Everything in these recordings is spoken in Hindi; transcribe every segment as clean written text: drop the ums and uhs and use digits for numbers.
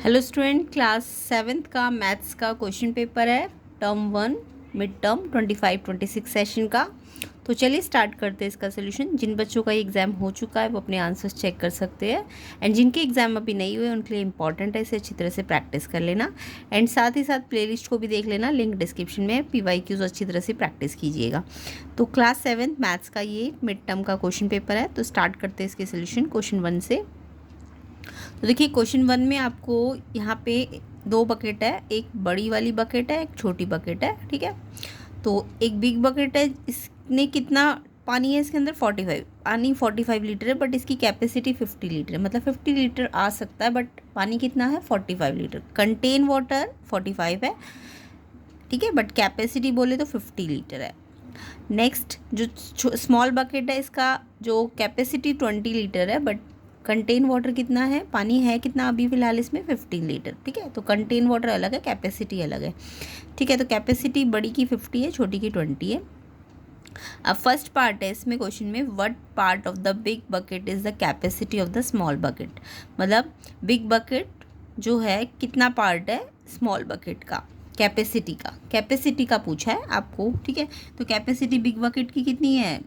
हेलो स्टूडेंट, क्लास 7th का मैथ्स का क्वेश्चन पेपर है, टर्म 1 मिड टर्म 25-26 सेशन का। तो चलिए स्टार्ट करते हैं इसका सोल्यूशन। जिन बच्चों का ये एग्ज़ाम हो चुका है वो अपने आंसर्स चेक कर सकते हैं, एंड जिनके एग्ज़ाम अभी नहीं हुए उनके लिए इंपॉर्टेंट है, इसे अच्छी तरह से प्रैक्टिस कर लेना। एंड साथ ही साथ प्लेलिस्ट को भी देख लेना, लिंक डिस्क्रिप्शन में। PYQs अच्छी तरह से प्रैक्टिस कीजिएगा। तो क्लास 7 मैथ्स का ये मिड टर्म का क्वेश्चन पेपर है। तो स्टार्ट करते हैं इसके सोल्यूशन क्वेश्चन 1 से। तो देखिए क्वेश्चन 1 में आपको यहाँ पे 2 बकेट है, एक बड़ी वाली बकेट है, एक छोटी बकेट है, ठीक है। तो एक बिग बकेट है, इसने कितना पानी है इसके अंदर 45, पानी 45 लीटर है, बट इसकी कैपेसिटी 50 लीटर है, मतलब 50 लीटर आ सकता है, बट पानी कितना है 45 लीटर। कंटेन वाटर 45 है, ठीक है, बट कैपेसिटी बोले तो 50 लीटर है। नेक्स्ट जो स्मॉल बकेट है, इसका जो कैपेसिटी 20 लीटर है, बट कंटेन वाटर कितना है, पानी है कितना अभी फ़िलहाल इसमें 15 लीटर, ठीक है। तो कंटेन वाटर अलग है, कैपेसिटी अलग है, ठीक है। तो कैपेसिटी बड़ी की 50 है, छोटी की 20 है। अब फर्स्ट पार्ट है इसमें क्वेश्चन में, what part of the big bucket is the capacity of the small bucket. मतलब बिग बकेट जो है कितना पार्ट है स्मॉल बकेट का, कैपेसिटी का पूछा है आपको, ठीक है। तो कैपेसिटी बिग बकेट की कितनी है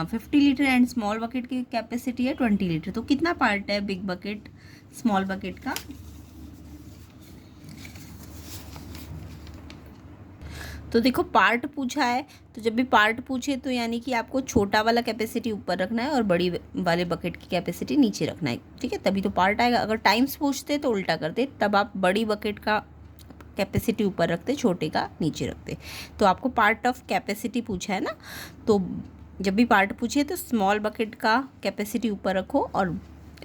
50 लीटर, एंड स्मॉल बकेट की कैपेसिटी है 20 लीटर। तो कितना पार्ट है बिग बकेट स्मॉल बकेट का। तो देखो पार्ट पूछा है, तो जब भी पार्ट पूछे तो यानी कि आपको छोटा वाला कैपेसिटी ऊपर रखना है और बड़ी वाले बकेट की कैपेसिटी नीचे रखना है, ठीक है, तभी तो पार्ट आएगा। अगर टाइम्स पूछते तो उल्टा करते, तब आप बड़ी बकेट का कैपेसिटी ऊपर रखते, छोटे का नीचे रखते। तो आपको पार्ट ऑफ कैपेसिटी पूछा है ना, तो जब भी पार्ट पूछे तो स्मॉल बकेट का कैपेसिटी ऊपर रखो और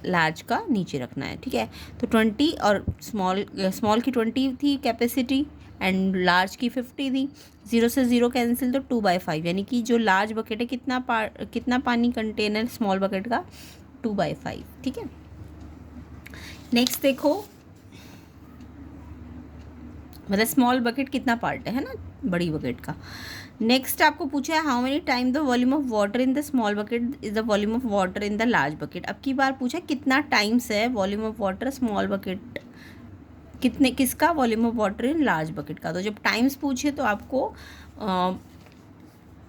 लार्ज का नीचे रखना है, ठीक है। तो 20 और स्मॉल की 20 थी कैपेसिटी एंड लार्ज की 50 थी। 0 से 0 कैंसिल, तो 2/5, यानी कि जो लार्ज बकेट है कितना पानी कंटेनर स्मॉल बकेट का 2/5, ठीक है। नेक्स्ट देखो, मतलब स्मॉल बकेट कितना पार्ट है ना बड़ी बकेट का। नेक्स्ट आपको पूछा है, how many time the volume of water in the small bucket is the volume of water in the large bucket. अब की बार पूछा कितना टाइम्स है volume of water small bucket, किसका volume of water in large bucket का। तो जब टाइम्स पूछे तो आपको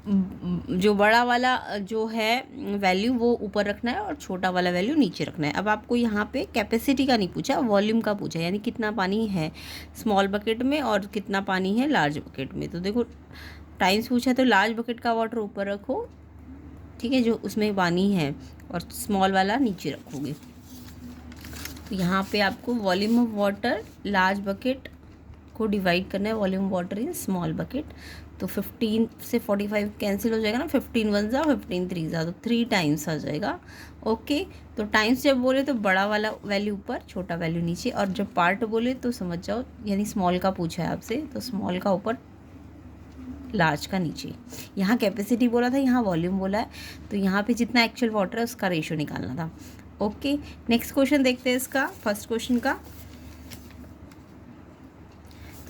जो बड़ा वाला जो है वैल्यू वो ऊपर रखना है और छोटा वाला वैल्यू नीचे रखना है। अब आपको यहाँ पे कैपेसिटी का नहीं पूछा, वॉल्यूम का पूछा, यानी कितना पानी है स्मॉल बकेट में और कितना पानी है लार्ज बकेट में। तो देखो टाइम्स पूछा तो लार्ज बकेट का वाटर ऊपर रखो, ठीक है, जो उसमें पानी है, और स्मॉल वाला नीचे रखोगे। तो यहाँ पे आपको volume of water large bucket को डिवाइड करना है, volume water in small bucket. तो 15 से 45 कैंसिल हो जाएगा ना, 15 1 जा 15 3 जा, तो 3 टाइम्स आ जाएगा, ओके। तो टाइम्स जब बोले तो बड़ा वाला वैल्यू ऊपर, छोटा वैल्यू नीचे, और जब पार्ट बोले तो समझ जाओ यानी स्मॉल का पूछा है आपसे, तो स्मॉल का ऊपर लार्ज का नीचे। यहाँ कैपेसिटी बोला था, यहाँ वॉल्यूम बोला है, तो यहाँ पे जितना एक्चुअल वाटर है उसका रेशियो निकालना था, ओके। नेक्स्ट क्वेश्चन देखते हैं इसका, फर्स्ट क्वेश्चन का।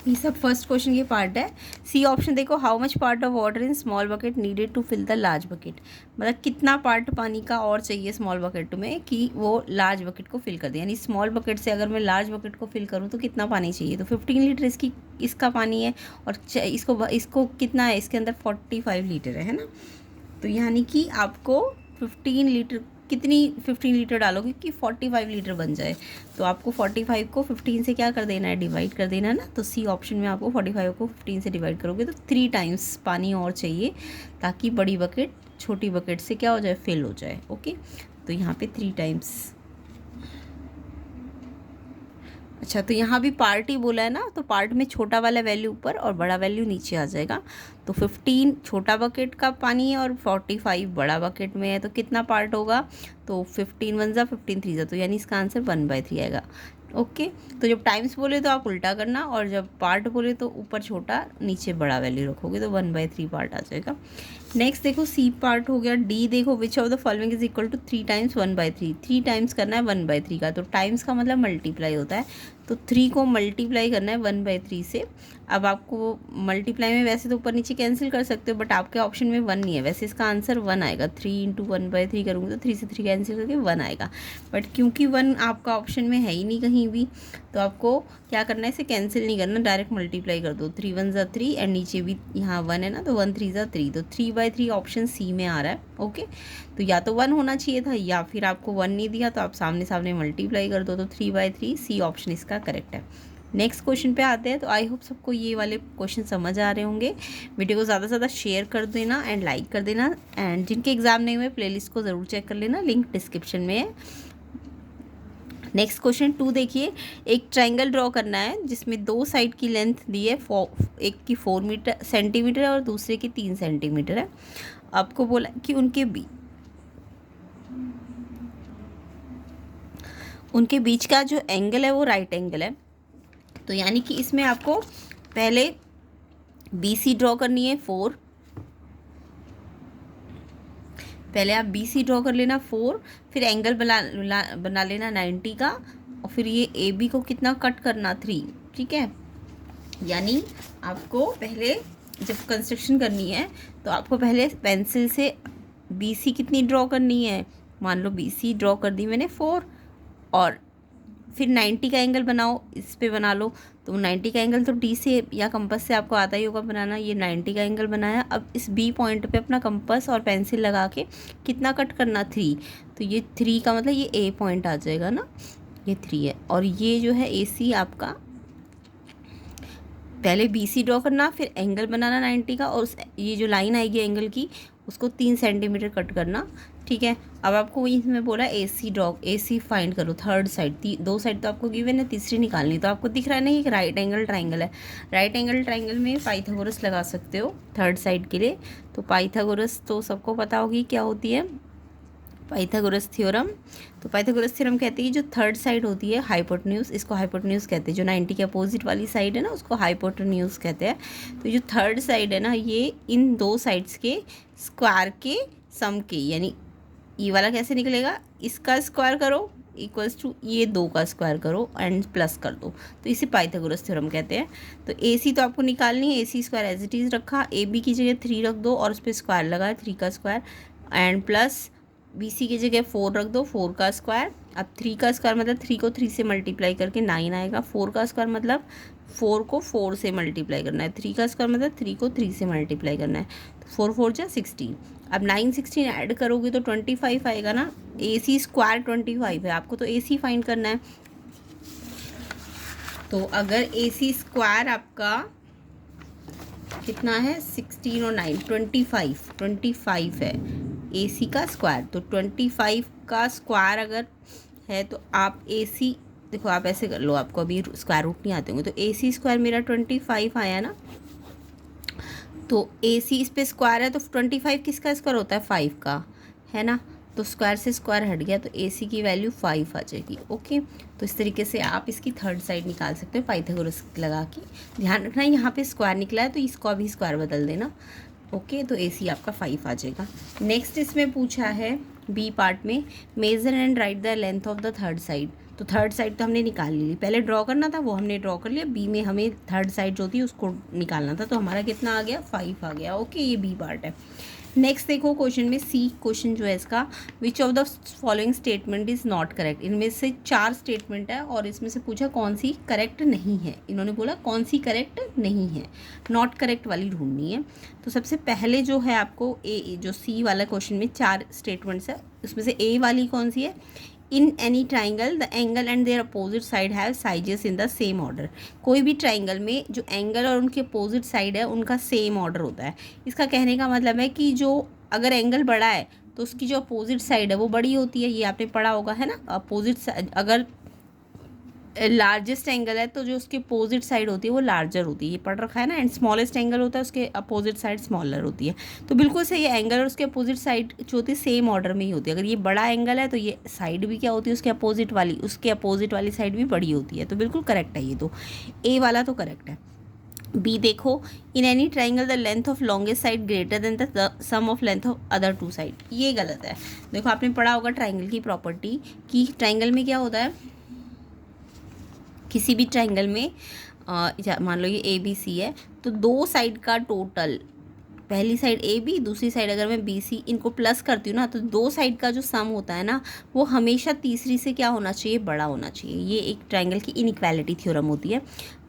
ये सब फर्स्ट क्वेश्चन के पार्ट है। सी ऑप्शन देखो, how much part of water in small bucket needed to fill the large bucket. मतलब कितना पार्ट पानी का और चाहिए स्मॉल बकेट में कि वो लार्ज बकेट को फिल कर दे। यानी स्मॉल बकेट से अगर मैं लार्ज बकेट को फिल करूँ तो कितना पानी चाहिए। तो 15 लीटर इसका पानी है, और इसको कितना है, इसके अंदर 45 लीटर है ना। तो यानी कि आपको 15 लीटर, कितनी 15 लीटर डालोगे कि 45 लीटर बन जाए। तो आपको 45 को 15 से क्या कर देना है, डिवाइड कर देना है ना। तो सी ऑप्शन में आपको 45 को 15 से डिवाइड करोगे तो 3 टाइम्स पानी और चाहिए, ताकि बड़ी बकेट छोटी बकेट से क्या हो जाए, फिल हो जाए, ओके। तो यहाँ पे 3 टाइम्स। अच्छा, तो यहाँ भी पार्ट ही बोला है ना, तो पार्ट में छोटा वाला वैल्यू ऊपर और बड़ा वैल्यू नीचे आ जाएगा। तो 15 छोटा बकेट का पानी है और 45 बड़ा बकेट में है, तो कितना पार्ट होगा, तो 15 1 जा 15 3 जा, तो यानी इसका आंसर 1/3 आएगा, ओके। तो जब टाइम्स बोले तो आप उल्टा करना, और जब पार्ट बोले तो ऊपर छोटा नीचे बड़ा वैल्यू रखोगे, तो 1/3 पार्ट आ जाएगा। नेक्स्ट देखो सी पार्ट हो गया। डी देखो, which of the following is equal to 3 times 1/3। 3 times करना है 1/3 का, तो टाइम्स का मतलब मल्टीप्लाई होता है, तो 3 को मल्टीप्लाई करना है 1/3 से, अब आपको मल्टीप्लाई में वैसे तो ऊपर नीचे कैंसिल कर सकते हो, बट आपके ऑप्शन में 1 नहीं है, वैसे इसका आंसर 1 आएगा। 3 × 1/3 करूँगी तो 3 से 3 कैंसिल करके 1 आएगा, बट क्योंकि 1 आपका ऑप्शन में है ही नहीं कहीं भी, तो आपको क्या करना है, इसे कैंसिल नहीं करना, डायरेक्ट मल्टीप्लाई कर दो। 3 × 1 = 3 एंड नीचे भी यहाँ 1 है ना, तो 1 × 3 = 3, तो 3/3 ऑप्शन सी में आ रहा है। ओके, तो या तो 1 होना चाहिए था, या फिर आपको 1 नहीं दिया तो आप सामने सामने मल्टीप्लाई कर दो, तो 3/3 सी ऑप्शन इसका करेक्ट है। नेक्स्ट क्वेश्चन पे आते हैं। तो आई होप सबको ये वाले क्वेश्चन समझ आ रहे होंगे। वीडियो को ज़्यादा से ज़्यादा शेयर कर देना एंड लाइक कर देना, एंड जिनके एग्जाम नहीं हुए प्लेलिस्ट को ज़रूर चेक कर लेना, लिंक डिस्क्रिप्शन में है। नेक्स्ट क्वेश्चन 2 देखिए, एक ट्रायंगल ड्रॉ करना है जिसमें 2 साइड की लेंथ दी है, एक की 4 सेंटीमीटर है और दूसरे की 3 सेंटीमीटर है। आपको बोला कि उनके बीच का जो एंगल है वो राइट एंगल है। तो यानी कि इसमें आपको पहले BC ड्रॉ करनी है 4, पहले आप BC ड्रॉ कर लेना 4, फिर एंगल बना लेना 90 का, और फिर ये AB को कितना कट करना 3, ठीक है। यानी आपको पहले जब कंस्ट्रक्शन करनी है तो आपको पहले पेंसिल से BC कितनी ड्रॉ करनी है, मान लो BC ड्रॉ कर दी मैंने 4, और फिर 90 का एंगल बनाओ, इस पे बना लो। तो 90 का एंगल तो D से या कंपास से आपको आता ही होगा बनाना। ये 90 का एंगल बनाया, अब इस B पॉइंट पे अपना कंपास और पेंसिल लगा के कितना कट करना 3, तो ये 3 का मतलब ये A पॉइंट आ जाएगा ना, ये 3 है। और ये जो है AC आपका, पहले BC ड्रॉ करना, फिर एंगल बनाना 90 का, और ये जो लाइन आएगी एंगल की उसको 3 सेंटीमीटर कट करना, ठीक है। अब आपको वही इसमें बोला AC फाइंड करो थर्ड साइड, 2 साइड तो आपको गिवन है, तीसरी निकालनी। तो आपको दिख रहा है ना एक राइट एंगल ट्राइंगल है, राइट एंगल ट्राइंगल में पाइथागोरस लगा सकते हो थर्ड साइड के लिए। तो पाइथागोरस तो सबको पता होगी क्या होती है, पाइथागोरस थ्योरम। तो पाइथागोरस थ्योरम कहते हैं जो थर्ड साइड होती है हाइपोटेन्यूज, इसको हाइपोटेन्यूज कहते हैं। जो 90 के अपोजिट वाली साइड है ना उसको हाइपोटेन्यूज कहते हैं। तो जो थर्ड साइड है ना, ये इन 2 साइड्स के स्क्वायर के सम के, यानी ये वाला कैसे निकलेगा, इसका स्क्वायर करो इक्वल्स टू ये 2 का स्क्वायर करो एंड प्लस कर दो, तो इसे पाइथागोरस थ्योरम कहते हैं। तो AC तो आपको निकालनी है, AC square as it is रखा, AB की जगह 3 रख दो और उस पर स्क्वायर लगाया 3 का स्क्वायर, एंड प्लस BC की जगह 4 रख दो 4 का स्क्वायर। अब 3 का स्क्वायर मतलब 3 को 3 से मल्टीप्लाई करके 9 आएगा, 4 का स्क्वायर मतलब 4 को 4 से मल्टीप्लाई करना है, 3 का स्क्वायर मतलब 3 को 3 से मल्टीप्लाई करना है, तो 4 4 जा 16। अब 9 16 ऐड करोगे तो 25 आएगा ना। AC स्क्वायर 25 है, आपको तो AC फाइंड करना है। तो अगर AC स्क्वायर आपका कितना है, 16 और 9 25 है AC का स्क्वायर। तो 25 का स्क्वायर अगर है तो आप AC देखो, आप ऐसे कर लो, आपको अभी स्क्वायर रूट नहीं आते होंगे। तो AC स्क्वायर मेरा 25 आया ना, तो AC इस पे स्क्वायर है तो 25 किसका स्क्वायर होता है, 5 का, है ना। तो स्क्वायर से स्क्वायर हट गया तो AC की वैल्यू 5 आ जाएगी। ओके, तो इस तरीके से आप इसकी थर्ड साइड निकाल सकते हो पाइथागोरस लगा के। ध्यान रखना यहाँ पे स्क्वायर निकला है तो इसको अभी स्क्वायर बदल देना। ओके, तो AC आपका 5 आ जाएगा। नेक्स्ट इसमें पूछा है B पार्ट में, measure and write the length of the third side. तो थर्ड साइड तो हमने निकाल ली, पहले ड्रॉ करना था वो हमने ड्रॉ कर लिया। B में हमें थर्ड साइड जो थी उसको निकालना था, तो हमारा कितना आ गया, 5 आ गया। ओके, ये B पार्ट है। नेक्स्ट देखो क्वेश्चन में, C क्वेश्चन जो है इसका, विच of the following statement is not correct. इनमें से 4 स्टेटमेंट है और इसमें से पूछा कौन सी करेक्ट नहीं है। इन्होंने बोला कौन सी करेक्ट नहीं है, नॉट करेक्ट वाली ढूंढनी है। तो सबसे पहले जो है आपको जो C वाला क्वेश्चन में 4 स्टेटमेंट्स है, उसमें से A वाली कौन सी है, in any triangle the angle and their opposite side have sizes in the same order. कोई भी ट्राइंगल में जो एंगल और उनके अपोजिट साइड है उनका सेम ऑर्डर होता है। इसका कहने का मतलब है कि जो अगर एंगल बड़ा है तो उसकी जो अपोजिट साइड है वो बड़ी होती है, ये आपने पढ़ा होगा, है ना। अपोजिट साइड अगर लार्जेस्ट एंगल है तो जो उसकी अपोजिट साइड होती है वो लार्जर होती है, ये पढ़ रखा है ना। एंड स्मॉलेस्ट एंगल होता है उसके अपोजिट साइड स्मॉलर होती है। तो बिल्कुल सही है, एंगल और उसके अपोजिट साइड जो होती है सेम ऑर्डर में ही होती है। अगर ये बड़ा एंगल है तो ये साइड भी क्या होती है उसके अपोजिट वाली साइड भी बड़ी होती है। तो बिल्कुल करेक्ट है ये, तो A वाला तो करेक्ट है। B देखो, in any triangle the length of longest side greater than the sum of length of other 2 side. ये गलत है। देखो आपने पढ़ा होगा ट्राइंगल की प्रॉपर्टी कि ट्राइंगल में क्या होता है, किसी भी ट्राइंगल में मान लो ये ए बी सी है, तो दो साइड का टोटल, पहली साइड ए बी, दूसरी साइड अगर मैं बी सी इनको प्लस करती हूँ ना, तो दो साइड का जो सम होता है ना वो हमेशा तीसरी से क्या होना चाहिए, बड़ा होना चाहिए। ये एक ट्रायंगल की इनइक्वालिटी थ्योरम होती है,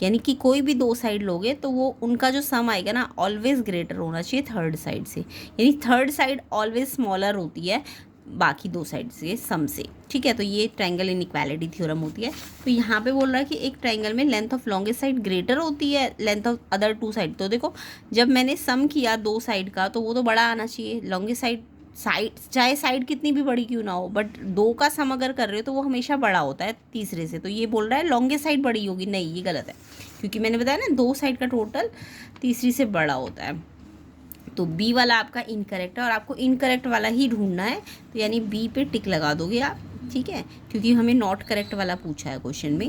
यानी कि कोई भी दो साइड लोगे तो वो उनका जो सम आएगा ना ऑलवेज ग्रेटर होना चाहिए थर्ड साइड से, यानी थर्ड साइड ऑलवेज स्मॉलर होती है बाकी दो साइड से सम से, ठीक है। तो ये ट्रायंगल इनइक्वालिटी थ्योरम होती है। तो यहाँ पे बोल रहा है कि एक ट्रायंगल में length of longest side greater होती है length of other two side. तो देखो जब मैंने सम किया दो साइड का तो वो तो बड़ा आना चाहिए, लॉन्गेस्ट साइड चाहे साइड कितनी भी बड़ी क्यों ना हो, बट दो का सम अगर कर रहे हो तो वो हमेशा बड़ा होता है तीसरे से। तो ये बोल रहा है लॉन्गेस्ट साइड बड़ी होगी, नहीं ये गलत है, क्योंकि मैंने बताया ना दो साइड का टोटल तीसरी से बड़ा होता है। तो बी वाला आपका इनकरेक्ट है और आपको इनकरेक्ट वाला ही ढूंढना है, तो यानी बी पे टिक लगा दोगे आप, ठीक है, क्योंकि हमें नॉट करेक्ट वाला पूछा है क्वेश्चन में।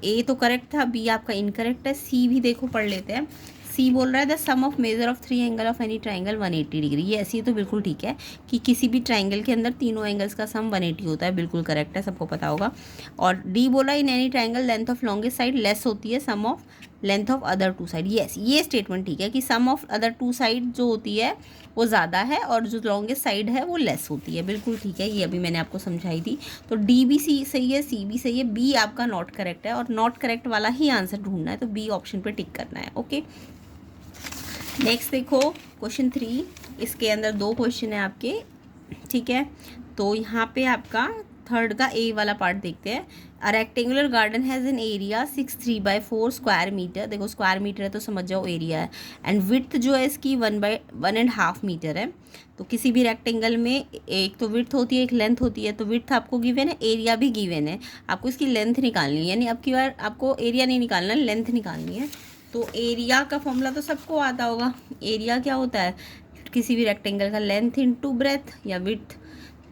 ए तो करेक्ट था, बी आपका इनकरेक्ट है। सी भी देखो पढ़ लेते हैं। सी बोल रहा है the sum of measure of three angle of any triangle 180 degree. ये ऐसी तो बिल्कुल ठीक है कि किसी भी ट्राइंगल के अंदर तीनों एंगल्स का सम 180 होता है, बिल्कुल करेक्ट है, सबको पता होगा। और डी बोला in any triangle length of longest side less होती है sum of length of other two side. Yes, ये स्टेटमेंट ठीक है कि sum of other two side जो होती है वो ज़्यादा है और जो लॉन्गेस्ट साइड है वो लेस होती है, बिल्कुल ठीक है, ये अभी मैंने आपको समझाई थी। तो डी भी सी सही है, सी भी सही है, बी आपका नॉट करेक्ट है और नॉट करेक्ट वाला ही आंसर ढूंढना है, तो बी ऑप्शन पे टिक करना है। ओके, नेक्स्ट देखो क्वेश्चन 3, इसके अंदर दो क्वेश्चन है आपके, ठीक है। तो यहाँ पे आपका थर्ड का ए वाला पार्ट देखते हैं। A rectangular garden has an area 63/4 square metre. देखो स्क्वायर मीटर है तो समझ जाओ एरिया है, एंड विड्थ जो है इसकी 1/1.5 मीटर है। तो किसी भी रेक्टेंगल में एक तो विड्थ होती है एक लेंथ होती है, तो विड्थ आपको गिवन है, एरिया भी गिवन है, आपको इसकी लेंथ निकालनी है, यानी अब की बार आपको एरिया नहीं निकालना, लेंथ निकालनी है। तो एरिया का फॉर्मूला तो सबको आता होगा, एरिया क्या होता है किसी भी रेक्टेंगल का, लेंथ इनटू ब्रेथ या विड्थ।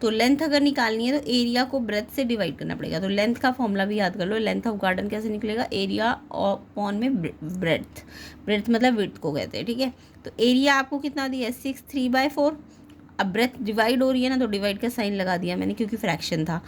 तो लेंथ अगर निकालनी है तो एरिया को ब्रेथ से डिवाइड करना पड़ेगा। तो लेंथ का फॉर्मूला भी याद कर लो, लेंथ ऑफ गार्डन कैसे निकलेगा, एरिया अपॉन में ब्रेथ, ब्रेथ मतलब विड्थ को कहते हैं, ठीक है। तो एरिया आपको कितना दिया है 63/4, अब ब्रेथ डिवाइड हो रही है ना तो डिवाइड का साइन लगा दिया मैंने क्योंकि फ्रैक्शन था।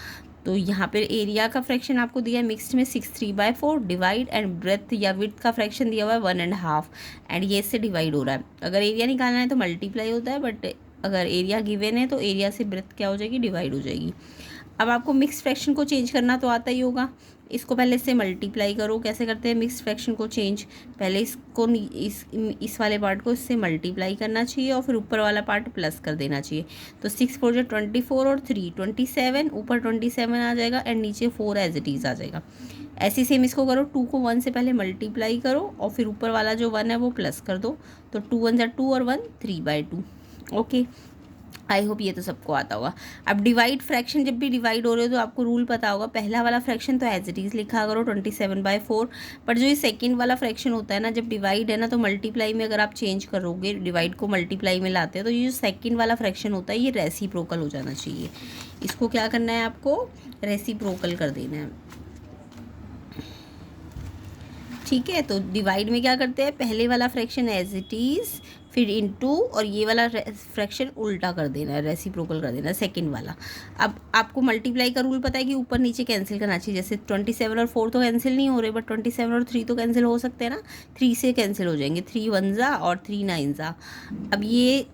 तो यहाँ पर एरिया का फ्रैक्शन आपको दिया है मिक्स्ड में 63/4 डिवाइड, एंड ब्रेथ या विड्थ का फ्रैक्शन दिया हुआ है 1.5, एंड ये इससे डिवाइड हो रहा है। अगर एरिया निकालना है तो मल्टीप्लाई होता है, बट अगर एरिया गिवन है तो एरिया से ब्रेथ क्या हो जाएगी, डिवाइड हो जाएगी। अब आपको मिक्स फ्रैक्शन को चेंज करना तो आता ही होगा, इसको पहले से मल्टीप्लाई करो। कैसे करते हैं मिक्स फ्रैक्शन को चेंज, पहले इसको इस वाले पार्ट को इससे मल्टीप्लाई करना चाहिए और फिर ऊपर वाला पार्ट प्लस कर देना चाहिए। तो 6 4 जो 24 और 3 27, ऊपर 27 आ जाएगा एंड नीचे 4 एज इट इज़ आ जाएगा। ऐसे सेम इसको करो, 2 को 1 से पहले मल्टीप्लाई करो और फिर ऊपर वाला जो 1 है वो प्लस कर दो। तो 2 1 2 और 1 3/2। ओके, आई होप ये तो सबको आता होगा। अब डिवाइड फ्रैक्शन जब भी डिवाइड हो रहे हो तो आपको रूल पता होगा, पहला वाला फ्रैक्शन तो एज इट इज़ लिखा करो 27/4, पर जो ये सेकंड वाला फ्रैक्शन होता है ना, जब डिवाइड है ना तो मल्टीप्लाई में अगर आप चेंज करोगे, डिवाइड को मल्टीप्लाई में लाते हैं तो ये जो सेकंड वाला फ्रैक्शन होता है ये रेसिप्रोकल हो जाना चाहिए। इसको क्या करना है, आपको रेसिप्रोकल कर देना है, ठीक है। तो डिवाइड में क्या करते हैं, पहले वाला फ्रैक्शन एज इट इज़ फिर इनटू, और ये वाला फ्रैक्शन उल्टा कर देना है, रेसिप्रोकल कर देना है सेकंड वाला। अब आपको मल्टीप्लाई का रूल पता है कि ऊपर नीचे कैंसिल करना चाहिए, जैसे 27 और 4 तो कैंसिल नहीं हो रहे, बट 27 और 3 तो कैंसिल हो सकते हैं ना, 3 से कैंसिल हो जाएंगे, 3 1 जा और 3 9 जा। अब ये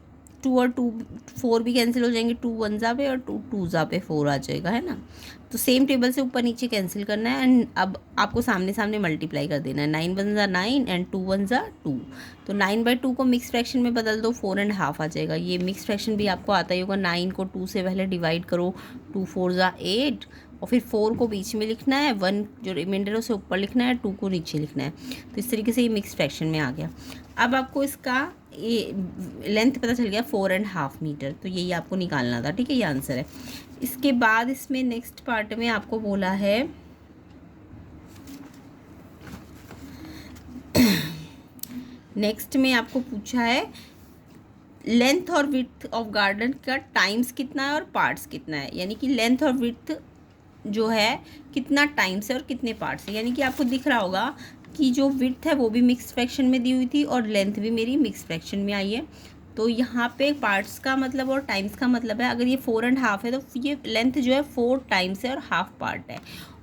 2 और 2 4 भी कैंसिल हो जाएंगे, 2 1 जा पे और 2 2 जा पे 4 आ जाएगा, है ना। तो सेम टेबल से ऊपर नीचे कैंसिल करना है एंड अब आपको सामने सामने मल्टीप्लाई कर देना है, 9 1 जा 9 एंड 2 1 जा 2। तो 9/2 को मिक्स फ्रैक्शन में बदल दो, 4.5 आ जाएगा। ये मिक्स फ्रैक्शन भी आपको आता ही होगा, 9 को 2 से पहले डिवाइड करो, 2 4 जा 8 और फिर 4 को बीच में लिखना है, 1 जो रिमाइंडर है उसे ऊपर लिखना है, 2 को नीचे लिखना है। तो इस तरीके से ये मिक्स फ्रैक्शन में आ गया। अब आपको इसका ये लेंथ पता चल गया 4.5 मीटर, तो यही आपको निकालना था, ठीक है, ये आंसर है। इसके बाद इसमें नेक्स्ट पार्ट में आपको बोला है नेक्स्ट में आपको पूछा है लेंथ और विड्थ ऑफ गार्डन का टाइम्स कितना है और पार्ट्स कितना है, यानी कि लेंथ और विड्थ जो है कितना टाइम्स है और कितने पार्ट्स है। यानी कि आपको दिख रहा होगा कि जो विड्थ है वो भी मिक्स फ्रैक्शन में दी हुई थी और लेंथ भी मेरी मिक्स फ्रैक्शन में आई है। तो यहाँ पे पार्ट्स का मतलब और टाइम्स का मतलब है, अगर ये 4.5 है तो ये लेंथ जो है 4 टाइम्स है और हाफ पार्ट है,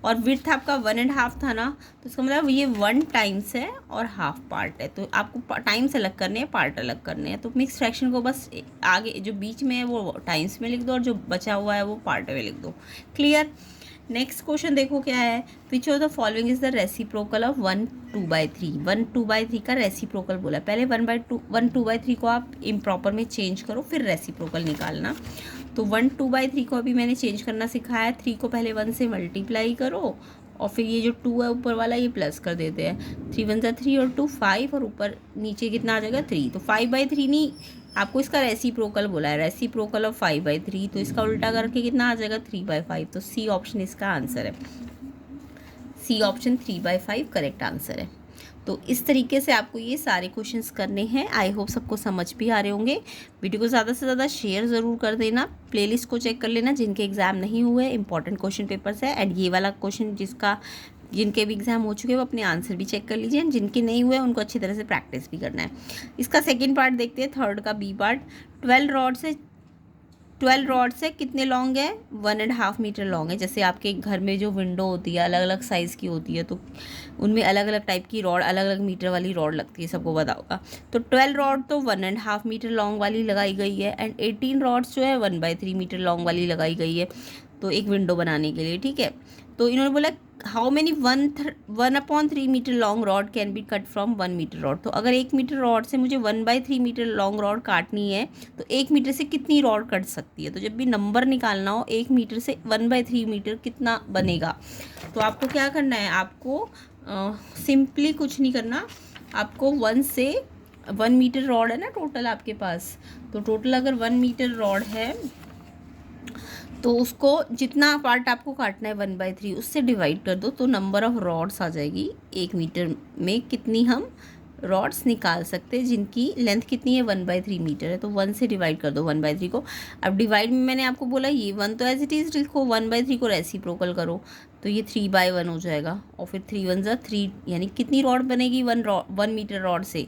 और विड्थ आपका 1.5 था ना, तो इसका मतलब ये 1 टाइम्स है और हाफ पार्ट है। तो आपको टाइम्स अलग करने हैं, पार्ट अलग करने हैं। तो मिक्स फ्रैक्शन को बस आगे जो बीच में है वो टाइम्स में लिख दो और जो बचा हुआ है वो पार्ट में लिख दो। क्लियर। नेक्स्ट क्वेश्चन देखो क्या है, विच of the following is the reciprocal of 1/2/3। 1/2/3 का रेसिप्रोकल बोला। पहले 1/2/3 को आप इम्प्रॉपर में चेंज करो, फिर रेसिप्रोकल निकालना। तो 1/2/3 को अभी मैंने चेंज करना सिखाया। 3 को पहले 1 से मल्टीप्लाई करो और फिर ये जो 2 है ऊपर वाला ये प्लस कर देते हैं। 3 1 3 और 2 5 और ऊपर नीचे कितना आ जाएगा 3। तो 5/3 नहीं, आपको इसका रेसिप्रोकल बोला है, रेसिप्रोकल ऑफ 5/3। तो इसका उल्टा करके कितना आ जाएगा 3/5। तो सी ऑप्शन इसका आंसर है। सी ऑप्शन 3/5 करेक्ट आंसर है। तो इस तरीके से आपको ये सारे क्वेश्चंस करने हैं। आई होप सबको समझ भी आ रहे होंगे। वीडियो को ज़्यादा से ज़्यादा शेयर ज़रूर कर देना। प्लेलिस्ट को चेक कर लेना, जिनके एग्ज़ाम नहीं हुए इंपॉर्टेंट क्वेश्चन पेपर्स है। एंड ये वाला क्वेश्चन जिनके भी एग्जाम हो चुके हैं वो अपने आंसर भी चेक कर लीजिए। जिनके नहीं हुए उनको अच्छी तरह से प्रैक्टिस भी करना है। इसका सेकंड पार्ट देखते हैं, थर्ड का बी पार्ट। 12 रॉड से कितने लॉन्ग है, 1.5 मीटर लॉन्ग है। जैसे आपके घर में जो विंडो होती है अलग अलग साइज़ की होती है, तो उनमें अलग अलग टाइप की रॉड, अलग अलग मीटर वाली रॉड लगती है, सबको पता होगा। तो 12 रॉड तो 1.5 मीटर लॉन्ग वाली लगाई गई है। एंड 18 रॉड्स जो है 1/3 मीटर लॉन्ग वाली लगाई गई है, तो एक विंडो बनाने के लिए। ठीक है। तो इन्होंने बोला how many 1/3 metre long rod can be cut from 1 metre rod. तो अगर 1 मीटर रॉड से मुझे 1/3 मीटर लॉन्ग रॉड काटनी है तो 1 मीटर से कितनी रॉड कट सकती है। तो जब भी नंबर निकालना हो 1 मीटर से 1/3 मीटर कितना बनेगा, तो आपको क्या करना है, आपको सिंपली कुछ नहीं करना। आपको 1 मीटर रॉड है ना टोटल आपके पास, तो टोटल अगर 1 मीटर रॉड है तो उसको जितना पार्ट आपको काटना है 1/3 उससे डिवाइड कर दो, तो नंबर ऑफ रॉड्स आ जाएगी। 1 मीटर में कितनी हम रॉड्स निकाल सकते हैं जिनकी लेंथ कितनी है 1/3 मीटर है। तो 1 से डिवाइड कर दो 1/3 को। अब डिवाइड में मैंने आपको बोला ये 1 तो एज इट इज़ लिखो, 1/3 को रेसिप्रोकल करो तो ये 3/1 हो जाएगा। और फिर 3 1 3, यानी कितनी रॉड बनेगी 1 मीटर रॉड से,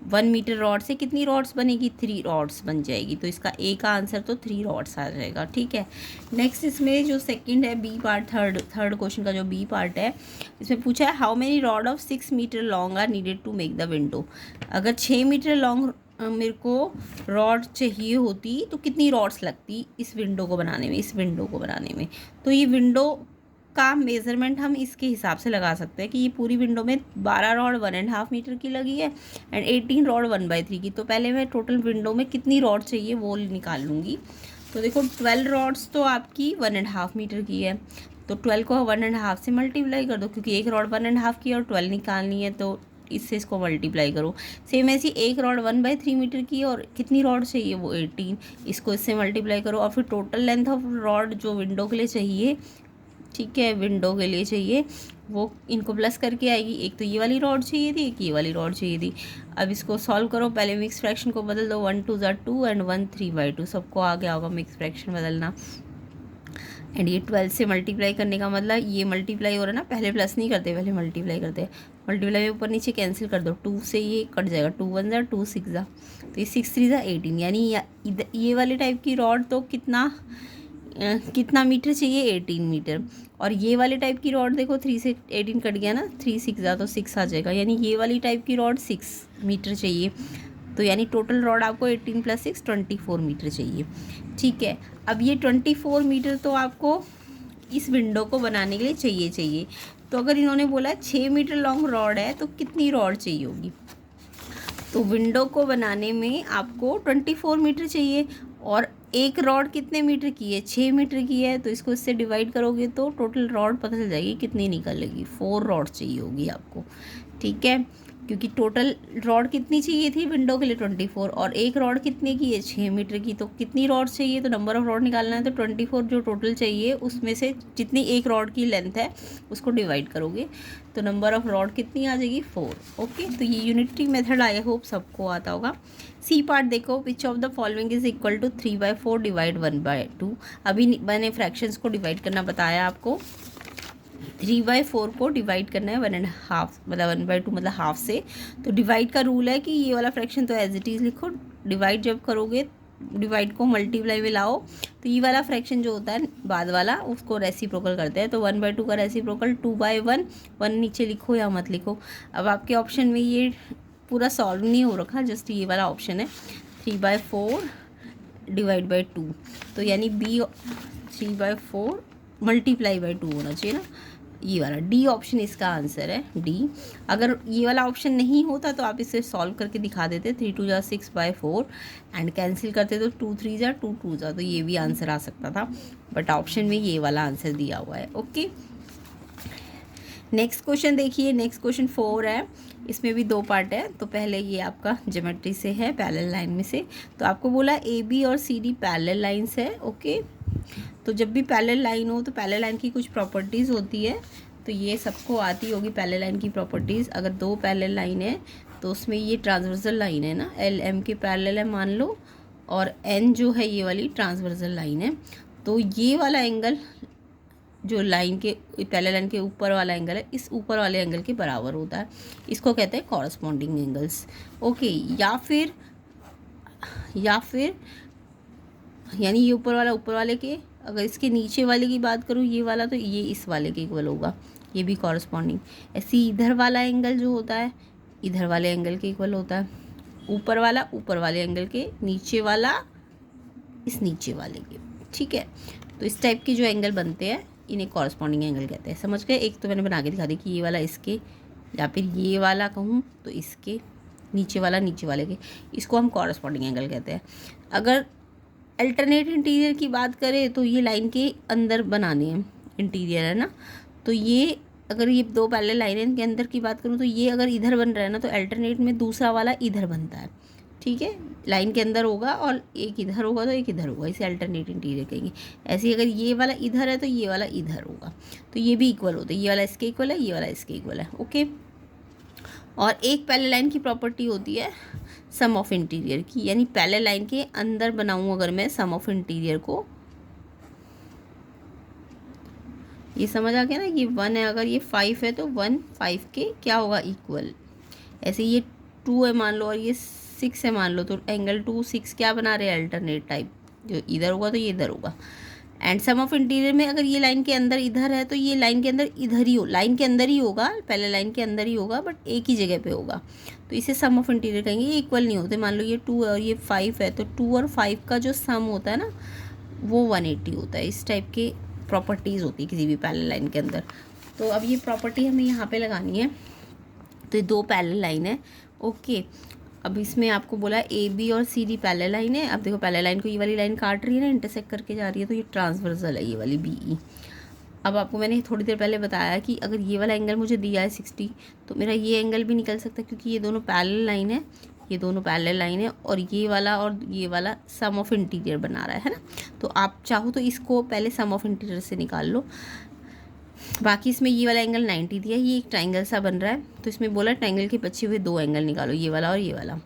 1 मीटर रॉड से कितनी रॉड्स बनेगी, 3 रॉड्स बन जाएगी। तो इसका ए का आंसर तो 3 रॉड्स आ जाएगा। ठीक है। नेक्स्ट इसमें जो सेकंड है बी पार्ट, थर्ड क्वेश्चन का जो बी पार्ट है, इसमें पूछा है how many rod of 6 metre long are needed to make the window. अगर 6 मीटर लॉन्ग मेरे को रॉड चाहिए होती तो कितनी रॉड्स लगती इस विंडो को बनाने में, इस विंडो को बनाने में। तो ये विंडो का मेज़रमेंट हम इसके हिसाब से लगा सकते हैं कि ये पूरी विंडो में 12 रॉड 1.5 मीटर की लगी है एंड 18 रॉड 1/3 की। तो पहले मैं टोटल विंडो में कितनी रॉड चाहिए वो निकाल लूँगी। तो देखो 12 रॉड्स तो आपकी 1.5 मीटर की है, तो 12 को 1.5 से मल्टीप्लाई कर दो, क्योंकि एक रॉड 1.5 की और 12 निकालनी है तो इससे इसको मल्टीप्लाई करो। सेम ऐसी एक रॉड 1/3 मीटर की और कितनी रॉड चाहिए वो 18, इसको इससे मल्टीप्लाई करो। और फिर टोटल लेंथ ऑफ रॉड जो विंडो के लिए चाहिए, ठीक है, विंडो के लिए चाहिए वो इनको प्लस करके आएगी। एक तो ये वाली रॉड चाहिए थी, एक ये वाली रॉड चाहिए थी। अब इसको सॉल्व करो, पहले मिक्स फ्रैक्शन को बदल दो, 1 2 2 एंड 1 3/2 सबको आ गया होगा मिक्स फ्रैक्शन बदलना। एंड ये 12 से मल्टीप्लाई करने का मतलब ये मल्टीप्लाई हो रहा है ना, पहले प्लस नहीं करते पहले मल्टीप्लाई करते हैं। मल्टीप्लाई में ऊपर नीचे कैंसिल कर दो, 2 से ये कट जाएगा, 2 1 2 6 तो ये 6 3 18, यानी ये वाले टाइप की रॉड तो कितना मीटर चाहिए 18 मीटर। और ये वाले टाइप की रॉड देखो 3 से 18 कट गया ना, 3 6 तो 6 आ जाएगा, यानी ये वाली टाइप की रॉड 6 मीटर चाहिए। तो यानी टोटल रॉड आपको 18 + 6 24 मीटर चाहिए। ठीक है। अब ये 24 मीटर तो आपको इस विंडो को बनाने के लिए चाहिए। तो अगर इन्होंने बोला 6 मीटर लॉन्ग रॉड है तो कितनी रॉड चाहिए होगी, तो विंडो को बनाने में आपको 24 मीटर चाहिए। और एक रॉड कितने मीटर की है, 6 मीटर की है, तो इसको इससे डिवाइड करोगे तो टोटल रॉड पता चल जाएगी कितनी निकलेगी, 4 रॉड चाहिए होगी आपको। ठीक है, क्योंकि टोटल रॉड कितनी चाहिए थी विंडो के लिए 24, और एक रॉड कितने की है 6 मीटर की, तो कितनी रॉड चाहिए, तो नंबर ऑफ रॉड निकालना है। तो 24 जो टोटल चाहिए उसमें से जितनी एक रॉड की लेंथ है उसको डिवाइड करोगे तो नंबर ऑफ रॉड कितनी आ जाएगी 4। ओके, तो ये यूनिटरी मेथड आई होप सबको आता होगा। सी पार्ट देखो, which of the following is equal to 3/4 divide 1/2। अभी मैंने फ्रैक्शंस को डिवाइड करना बताया आपको। 3/4 को डिवाइड करना है 1.5 मतलब 1/2 मतलब हाफ से। तो डिवाइड का रूल है कि ये वाला फ्रैक्शन तो एज इट इज़ लिखो, डिवाइड जब करोगे डिवाइड को मल्टीप्लाई में लाओ तो ये वाला फ्रैक्शन जो होता है बाद वाला उसको रेसिप्रोकल करते हैं। तो 1/2 का रेसिप्रोकल 2/1, 1 नीचे लिखो या मत लिखो। अब आपके ऑप्शन में ये पूरा सॉल्व नहीं हो रखा, जस्ट ये वाला ऑप्शन है 3/4 डिवाइड बाई 2, तो यानी बी 3/4 मल्टीप्लाई बाई 2 होना चाहिए ना, ये वाला डी ऑप्शन इसका आंसर है डी। अगर ये वाला ऑप्शन नहीं होता तो आप इसे सॉल्व करके दिखा देते 3 2 जा 6/4 एंड कैंसिल करते तो 2 3 जा 2 2 जा, तो ये भी आंसर आ सकता था, बट ऑप्शन में ये वाला आंसर दिया हुआ है। ओके, नेक्स्ट क्वेश्चन देखिए, नेक्स्ट क्वेश्चन 4 है, इसमें भी 2 पार्ट है। तो पहले ये आपका ज्योमेट्री से है, पैरेलल लाइन में से। तो आपको बोला ए बी और सी डी पैरेलल लाइन्स है। ओके, तो जब भी पैरेलल लाइन हो तो पैरेलल लाइन की कुछ प्रॉपर्टीज़ होती है, तो ये सबको आती होगी पैरेलल लाइन की प्रॉपर्टीज़। अगर 2 पैरेलल लाइन है तो उसमें ये ट्रांसवर्सल लाइन है ना, एल एम के पैरेलल है मान लो, और एन जो है ये वाली ट्रांसवर्सल लाइन है। तो ये वाला एंगल जो लाइन के पैरेलल लाइन के ऊपर वाला एंगल है, इस ऊपर वाले एंगल के बराबर होता है, इसको कहते हैं कॉरस्पॉन्डिंग एंगल्स। ओके, या फिर यानी ये ऊपर वाले के, अगर इसके नीचे वाले की बात करूँ ये वाला, तो ये इस वाले के इक्वल होगा, ये भी कॉरस्पॉन्डिंग। ऐसे इधर वाला एंगल जो होता है इधर वाले एंगल के इक्वल होता है, ऊपर वाले एंगल के, नीचे वाला इस नीचे वाले के। ठीक है, तो इस टाइप के जो एंगल बनते हैं इन्हें कॉरस्पॉन्डिंग एंगल कहते हैं। समझ गए? एक तो मैंने बना के दिखा दी कि ये वाला इसके, या फिर ये वाला कहूँ तो इसके, नीचे वाला नीचे वाले के, इसको हम कॉरस्पॉन्डिंग एंगल कहते हैं। अगर अल्टरनेट इंटीरियर की बात करें तो ये लाइन के अंदर बनाने हैं इंटीरियर, है ना। तो ये अगर ये 2 पैरेलल लाइन के अंदर की बात करूँ तो ये अगर इधर बन रहा है ना, तो अल्टरनेट में दूसरा वाला इधर बनता है। ठीक है, लाइन के अंदर होगा और एक इधर होगा तो एक इधर होगा, इसे अल्टरनेट इंटीरियर कहेंगे। ऐसे ही अगर ये वाला इधर है तो ये वाला इधर होगा, तो ये भी इक्वल होता है, ये वाला इसके इक्वल है, ये वाला इसके इक्वल है। ओके, और एक पैरेलल लाइन की प्रॉपर्टी होती है सम ऑफ इंटीरियर की, यानी पैरेलल लाइन के अंदर बनाऊँ अगर मैं सम ऑफ इंटीरियर को, ये समझ आ गया ना, ये 1 है, अगर ये 5 है तो 1 5 के क्या होगा इक्वल। ऐसे ये 2 है मान लो और ये 6 है मान लो, तो एंगल 2 6 क्या बना रहे हैं, अल्टरनेट टाइप, जो इधर होगा तो ये इधर होगा। एंड सम ऑफ इंटीरियर में अगर ये लाइन के अंदर इधर है तो ये लाइन के अंदर इधर ही लाइन के अंदर ही होगा, पहले लाइन के अंदर ही होगा, बट एक ही जगह पे होगा, तो इसे सम ऑफ इंटीरियर कहेंगे। ये इक्वल नहीं होते, मान लो ये 2 है और ये 5 है, तो 2 और 5 का जो सम होता है ना वो 180 होता है। इस टाइप के प्रॉपर्टीज़ होती है किसी भी पैरेलल लाइन के अंदर। तो अब ये प्रॉपर्टी हमें यहाँ पे लगानी है। तो ये 2 पैरेलल लाइन है। ओके, अब इसमें आपको बोला ए बी और सी डी पैरेलल लाइन है। अब देखो पैरेलल लाइन को ये वाली लाइन काट रही है ना, इंटरसेक्ट करके जा रही है, तो ये ट्रांसवर्सल है ये वाली बी ई। अब आपको मैंने थोड़ी देर पहले बताया कि अगर ये वाला एंगल मुझे दिया है 60, तो मेरा ये एंगल भी निकल सकता है, क्योंकि ये दोनों पैरेलल लाइन है, ये दोनों पैरेलल लाइन है, और ये वाला सम ऑफ इंटीरियर बना रहा है ना। तो आप चाहो तो इसको पहले सम ऑफ इंटीरियर से निकाल लो। बाकी इसमें ये वाला एंगल 90 दिया है, ये एक ट्राइंगल सा बन रहा है, तो इसमें बोला ट्राइंगल के बचे हुए 2 एंगल निकालो, ये वाला और ये वाला।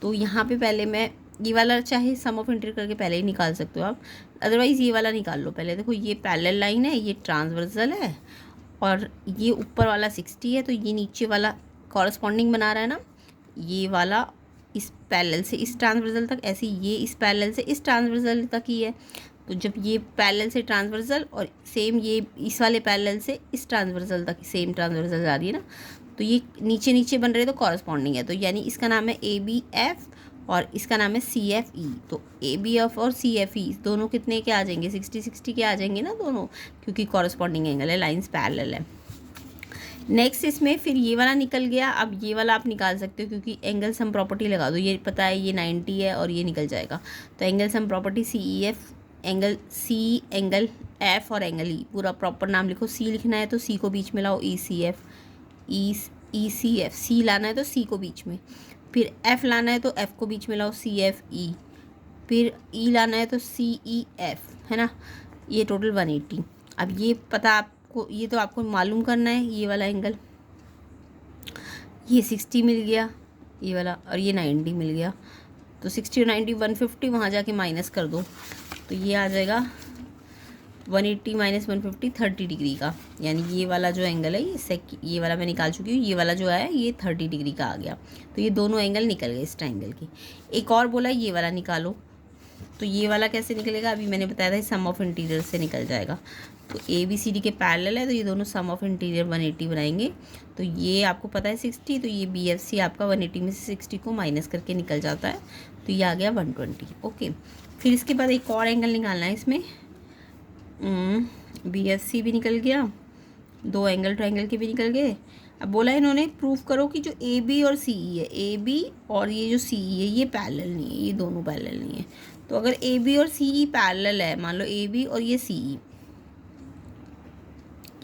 तो यहाँ पे पहले मैं ये वाला चाहे सम ऑफ इंटीरियर करके पहले ही निकाल सकते हो आप, अदरवाइज़ ये वाला निकाल लो पहले। देखो ये पैरेलल लाइन है, ये ट्रांसवर्सल है, और ये ऊपर वाला 60 है, तो ये नीचे वाला कॉरस्पॉन्डिंग बना रहा है ना, ये वाला इस पैरेलल से इस ट्रांसवर्सल तक, ऐसे ये इस पैरेलल से इस ट्रांसवर्सल तक ही है। तो जब ये पैरेलल से ट्रांसवर्सल और सेम ये इस वाले पैरेलल से इस ट्रांसवर्सल तक सेम ट्रांसवर्सल जा रही है ना, तो ये नीचे नीचे बन रहे तो कॉरस्पॉन्डिंग है। तो यानी इसका नाम है ए बी एफ और इसका नाम है सी एफ ई। तो ए बी एफ और सी एफ ई दोनों कितने के आ जाएंगे, 60 60 के आ जाएंगे ना दोनों, क्योंकि कॉरस्पॉन्डिंग एंगल है, लाइन्स पैरेलल है। नेक्स्ट इसमें फिर ये वाला निकल गया। अब ये वाला आप निकाल सकते हो, क्योंकि एंगल सम प्रॉपर्टी लगा दो, ये पता है ये 90 है और ये निकल जाएगा। तो angle sum property C E F, angle C, angle F और एंगल ई, पूरा प्रॉपर नाम लिखो। सी लिखना है तो सी को बीच में लाओ, ई सी एफ, ई सी एफ, सी लाना है तो सी को बीच में, फिर एफ लाना है तो एफ को बीच में लाओ, सी एफ ई, फिर ई लाना है तो सी ई एफ, है ना। ये टोटल 180। अब ये पता आपको, ये तो आपको मालूम करना है, ये वाला एंगल, ये 60 मिल गया ये वाला, और ये 90 मिल गया। तो 60 और 90 150, वहाँ जाके माइनस कर दो, तो ये आ जाएगा 180 माइनस 150 30 डिग्री का। यानी ये वाला जो एंगल है ये वाला मैं निकाल चुकी हूँ, ये वाला जो है ये 30 डिग्री का आ गया। तो ये दोनों एंगल निकल गए इस ट्राइंगल के। एक और बोला ये वाला निकालो, तो ये वाला कैसे निकलेगा, अभी मैंने बताया था सम ऑफ इंटीरियर से निकल जाएगा। तो ए बी सी डी के पैरेलल है तो ये दोनों सम ऑफ इंटीरियर 180 बनाएंगे। तो ये आपको पता है 60, तो ये बी एफ सी आपका 180 में से 60 को माइनस करके निकल जाता है, तो ये आ गया 120। ओके, फिर इसके बाद एक और एंगल निकालना है इसमें। बी एफ सी भी निकल गया, दो एंगल ट्रायंगल के भी निकल गए। अब बोला है इन्होंने प्रूफ करो कि जो ए बी और सी ई है, ए बी और ये जो सी ई है ये पैरेलल नहीं है, ये दोनों पैरेलल नहीं है। तो अगर ए बी और सी ई पैरेलल है, मान लो ए बी और ये सी ई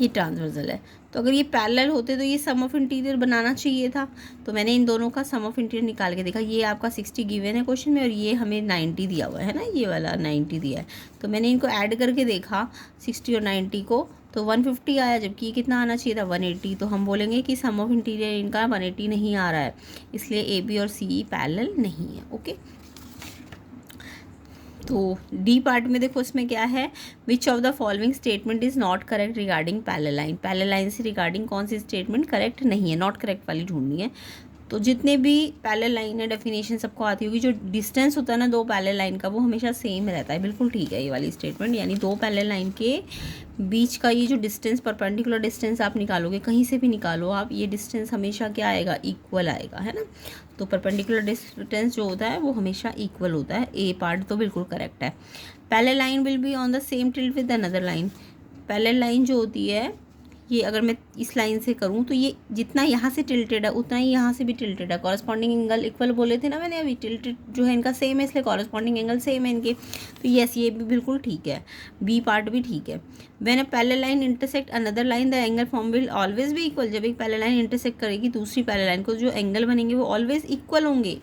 ये ट्रांसवर्सल है, तो अगर ये पैरेलल होते तो ये सम ऑफ इंटीरियर बनाना चाहिए था। तो मैंने इन दोनों का सम ऑफ इंटीरियर निकाल के देखा, ये आपका 60 गिवन है क्वेश्चन में और ये हमें 90 दिया हुआ है ना, ये वाला 90 दिया है। तो मैंने इनको ऐड करके देखा 60 और 90 को, तो 150 आया, जबकि ये कितना आना चाहिए था 180। तो हम बोलेंगे कि सम ऑफ इंटीरियर इनका 180 नहीं आ रहा है, इसलिए ए बी और सी ई पैरेलल नहीं है। ओके, तो डी पार्ट में देखो इसमें क्या है, विच of the following statement is not correct regarding parallel line. Parallel line से रिगार्डिंग कौन सी स्टेटमेंट करेक्ट नहीं है, नॉट करेक्ट वाली ढूंढनी है। तो जितने भी पैरेलल लाइन है डेफिनेशन सबको आती होगी, जो डिस्टेंस होता है ना दो पैरेलल लाइन का वो हमेशा सेम रहता है, बिल्कुल ठीक है ये वाली स्टेटमेंट। यानी दो पैरेलल लाइन के बीच का ये जो डिस्टेंस, परपेंडिकुलर डिस्टेंस आप निकालोगे, कहीं से भी निकालो आप, ये डिस्टेंस हमेशा क्या आएगा, इक्वल आएगा, है ना। तो परपेंडिकुलर डिस्टेंस जो होता है वो हमेशा इक्वल होता है, ए पार्ट तो बिल्कुल करेक्ट है। Parallel line will be on the same tilt with another line. Parallel line जो होती है ये अगर मैं इस लाइन से करूँ तो ये जितना यहाँ से टिल्टेड है उतना ही यहाँ से भी टिल्टेड है। कॉरस्पॉन्डिंग एंगल इक्वल बोले थे ना मैंने अभी, टिल्टेड जो है इनका सेम है इसलिए कॉरस्पॉन्डिंग एंगल सेम है इनके। तो यस, ये भी बिल्कुल ठीक है, बी पार्ट भी ठीक है। When a parallel line intersect another line the angle form will always भी इक्वल। जब एक पैरेलल लाइन इंटरसेक्ट करेगी दूसरी पैरेलल लाइन को, जो एंगल बनेंगे वो ऑलवेज इक्वल होंगे।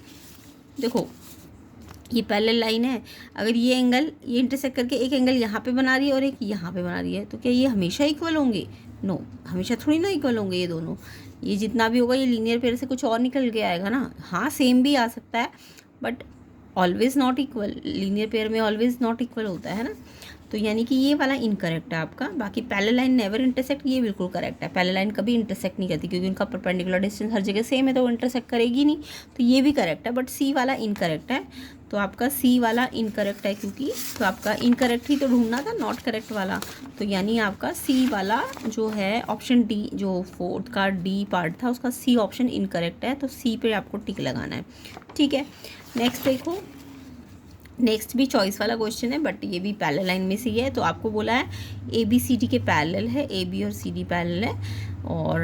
देखो ये पैरेलल लाइन है, अगर ये एंगल ये इंटरसेक्ट करके एक एंगल यहाँ पे बना रही है और एक यहाँ पे बना रही है, तो क्या ये हमेशा इक्वल होंगे? नो, हमेशा थोड़ी ना इक्वल होंगे ये दोनों। ये जितना भी होगा ये लीनियर पेयर से कुछ और निकल के आएगा ना। हाँ सेम भी आ सकता है but always not equal, linear pair में ऑलवेज नॉट इक्वल होता है ना। तो यानी कि ये वाला इनकरेक्ट है आपका। बाकी पैरेलल लाइन नेवर इंटरसेक्ट, ये बिल्कुल करेक्ट है। पैरेलल लाइन कभी इंटरसेक्ट नहीं करती क्योंकि उनका परपेंडिकुलर डिस्टेंस हर जगह सेम है, तो वो इंटरसेक्ट करेगी नहीं, तो ये भी करेक्ट है। बट सी वाला इनकरेक्ट है, तो आपका सी वाला इनकरेक्ट है क्योंकि, तो आपका इनकरेक्ट ही तो ढूंढना था, नॉट करेक्ट वाला। तो यानी आपका सी वाला जो है ऑप्शन डी, जो फोर्थ का डी पार्ट था उसका सी ऑप्शन इनकरेक्ट है, तो सी पे आपको टिक लगाना है। ठीक है, नेक्स्ट देखो, नेक्स्ट भी चॉइस वाला क्वेश्चन है बट ये भी पैरेलल लाइन में से ही है। तो आपको बोला है ए बी सी डी के पैरेलल है, ए बी और सी डी पैरेलल है, और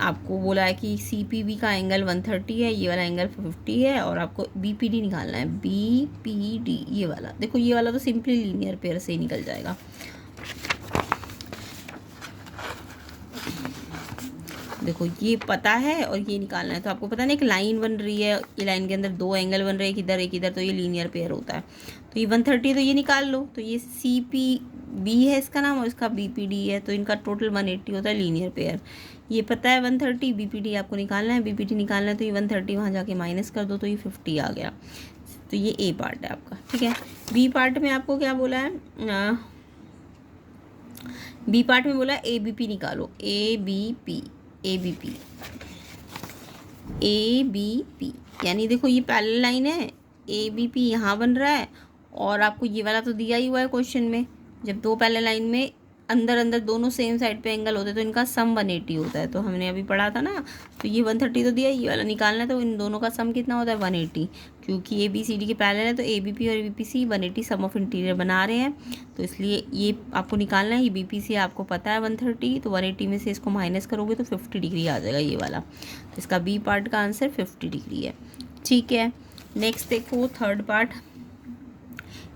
आपको बोला है कि सी पी बी का एंगल 130 है, ये वाला एंगल 50 है, और आपको बी पी डी निकालना है, बी पी डी ये वाला। देखो ये वाला तो सिंपली लीनियर पेयर से ही निकल जाएगा। देखो ये पता है और ये निकालना है, तो आपको पता नहीं एक लाइन बन रही है, ये लाइन के अंदर दो एंगल बन रहे हैं, एक इधर, तो ये लीनियर पेयर होता है। तो ये 130 तो ये निकाल लो, तो ये सी पी बी है इसका नाम और इसका बी पी डी है, तो इनका टोटल 180 होता है लीनियर पेयर। ये पता है 130, बी पी डी आपको निकालना है, बी पी डी निकालना है, तो ये 130 वहाँ जाके माइनस कर दो तो ये 50 आ गया। तो ये ए पार्ट है आपका। ठीक है, बी पार्ट में आपको क्या बोला है, बी पार्ट में बोला ए बी पी निकालो, A B P, A B P, A B P, यानी देखो ये पैरेलल लाइन है, ए बी पी यहाँ बन रहा है, और आपको ये वाला तो दिया ही हुआ है क्वेश्चन में, जब दो पैरेलल लाइन में अंदर अंदर दोनों सेम साइड पे एंगल होते हैं तो इनका सम 180 होता है, तो हमने अभी पढ़ा था ना। तो ये 130 तो दिया, ये वाला निकालना है, तो इन दोनों का सम कितना होता है 180, क्योंकि ए बी सी डी के पैरेलल है, तो ए बी पी और A B P C 180 sum of interior बना रहे हैं, तो इसलिए ये आपको निकालना है। ये बी पी सी आपको पता है 130, तो 180 में से इसको माइनस करोगे तो 50 डिग्री आ जाएगा ये वाला। तो इसका बी पार्ट का आंसर 50 डिग्री है। ठीक है, नेक्स्ट देखो third part,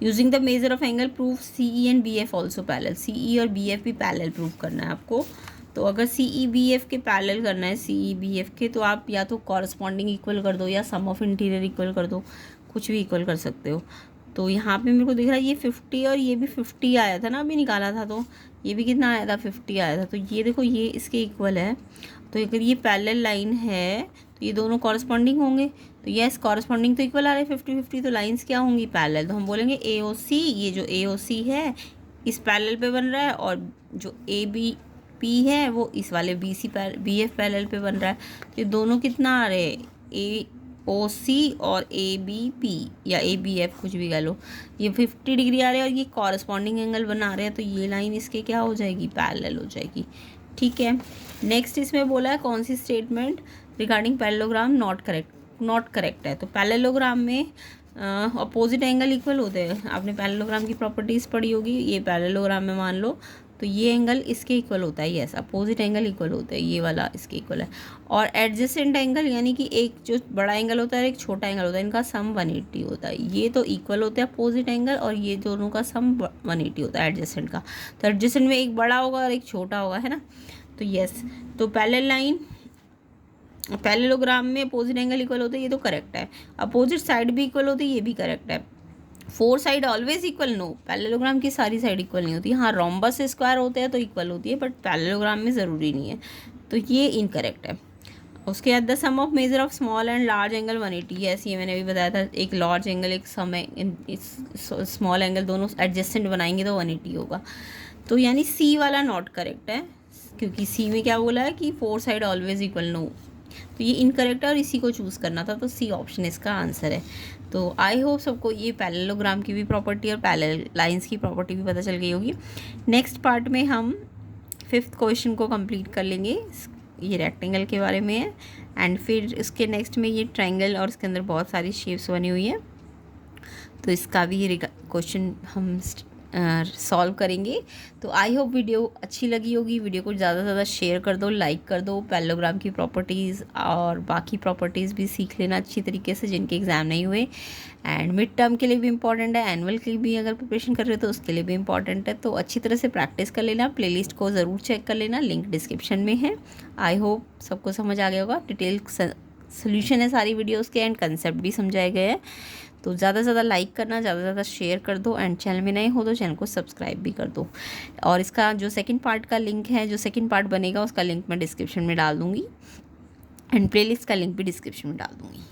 using the measure of angle proof C E and B F also parallel. C E और बी एफ भी पैरेलल प्रूफ करना है आपको। तो अगर सी ई बी एफ के पैरेलल करना है, सी ई बी एफ के, तो आप या तो कॉरस्पॉन्डिंग इक्वल कर दो या सम ऑफ इंटीरियर इक्वल कर दो, कुछ भी इक्वल कर सकते हो। तो यहाँ पे मेरे को दिख रहा है ये 50 और ये भी 50 आया था ना, अभी निकाला था, तो ये भी कितना आया था 50 आया था। तो ये देखो ये इसके इक्वल है, तो अगर ये पैरेलल लाइन है तो ये दोनों कॉरस्पॉन्डिंग होंगे, तो यस कॉरस्पॉन्डिंग तो इक्वल आ रहे हैं 50-50, तो लाइंस क्या होंगी पैरेलल। तो हम बोलेंगे ए ओ सी, ये जो ए ओ सी है इस पैरेलल पे बन रहा है, और जो ए बी पी है वो इस वाले B C B F parallel पे बन रहा है। तो ये दोनों कितना आ रहे हैं, ए ओ सी और ए बी पी या ए बी एफ कुछ भी कह लो, ये 50 डिग्री आ रहे हैं और ये कॉरस्पॉन्डिंग एंगल बना रहे हैं, तो ये लाइन इसके क्या हो जाएगी, पैरेलल हो जाएगी। ठीक है, नेक्स्ट इसमें बोला है कौन सी statement regarding parallelogram not correct है। तो पैरेललोग्राम में अपोजिट एंगल इक्वल होते हैं। आपने पैरेललोग्राम की प्रॉपर्टीज़ पढ़ी होगी, ये पैरेललोग्राम में मान लो तो ये एंगल इसके इक्वल होता है, यस अपोजिट एंगल इक्वल होता है, ये वाला इसके इक्वल है। और एडजेसेंट एंगल यानी कि एक जो बड़ा एंगल होता है एक छोटा एंगल होता है, इनका सम 180 होता है। ये तो इक्वल होते हैं अपोजिट एंगल, और ये दोनों का सम 180 होता है एडजेसेंट का। तो एडजेसेंट में एक बड़ा होगा और एक छोटा होगा, है ना। तो यस, तो पैरेलल लाइन पैरेललोग्राम में अपोजिट एंगल इक्वल होते हैं, ये तो करेक्ट है। अपोजिट साइड भी इक्वल होती है, ये भी करेक्ट है। 4 side always equal, no, parallelogram की सारी साइड इक्वल नहीं होती। हाँ, रोम्बस स्क्वायर होते हैं तो इक्वल होती है, बट पैरेललोग्राम में ज़रूरी नहीं है, तो ये इनकरेक्ट है। उसके बाद the sum of measure of small and large angle 180, yes ये मैंने अभी बताया था, एक लार्ज एंगल एक स्मॉल एंगल दोनों एडजस्टेंट बनाएंगे तो 180 होगा। तो यानी सी वाला नॉट करेक्ट है, क्योंकि सी में क्या बोला है कि 4 साइड ऑलवेज इक्वल, नो, तो ये इनकरेक्ट है और इसी को चूज़ करना था, तो सी ऑप्शन इसका आंसर है। तो आई होप सबको ये पैरेललोग्राम की भी प्रॉपर्टी और पैरेलल लाइंस की प्रॉपर्टी भी पता चल गई होगी। नेक्स्ट पार्ट में हम 5th क्वेश्चन को कंप्लीट कर लेंगे, ये रेक्टेंगल के बारे में है, एंड फिर इसके नेक्स्ट में ये ट्रायंगल और इसके अंदर बहुत सारी शेप्स बनी हुई है, तो इसका भी क्वेश्चन हम सॉल्व करेंगे। तो आई होप वीडियो अच्छी लगी होगी, वीडियो को ज़्यादा से ज़्यादा शेयर कर दो, लाइक कर दो। पैरेललोग्राम की प्रॉपर्टीज़ और बाकी प्रॉपर्टीज़ भी सीख लेना अच्छी तरीके से, जिनके एग्ज़ाम नहीं हुए, एंड मिड टर्म के लिए भी इंपॉर्टेंट है, एनुअल के लिए भी अगर प्रिपरेशन कर रहे हो तो उसके लिए भी इंपॉर्टेंट है। तो अच्छी तरह से प्रैक्टिस कर लेना, प्लेलिस्ट को ज़रूर चेक कर लेना, लिंक डिस्क्रिप्शन में है। आई होप सबको समझ आ गया होगा, डिटेल सोल्यूशन है सारी वीडियोज़ के, एंड कंसेप्ट भी समझाए गए हैं। तो ज़्यादा से ज़्यादा लाइक करना, ज़्यादा से ज़्यादा शेयर कर दो, एंड चैनल में नए हो तो चैनल को सब्सक्राइब भी कर दो। और इसका जो सेकंड पार्ट का लिंक है, जो सेकंड पार्ट बनेगा उसका लिंक मैं डिस्क्रिप्शन में डाल दूँगी, एंड प्लेलिस्ट का लिंक भी डिस्क्रिप्शन में डाल दूँगी।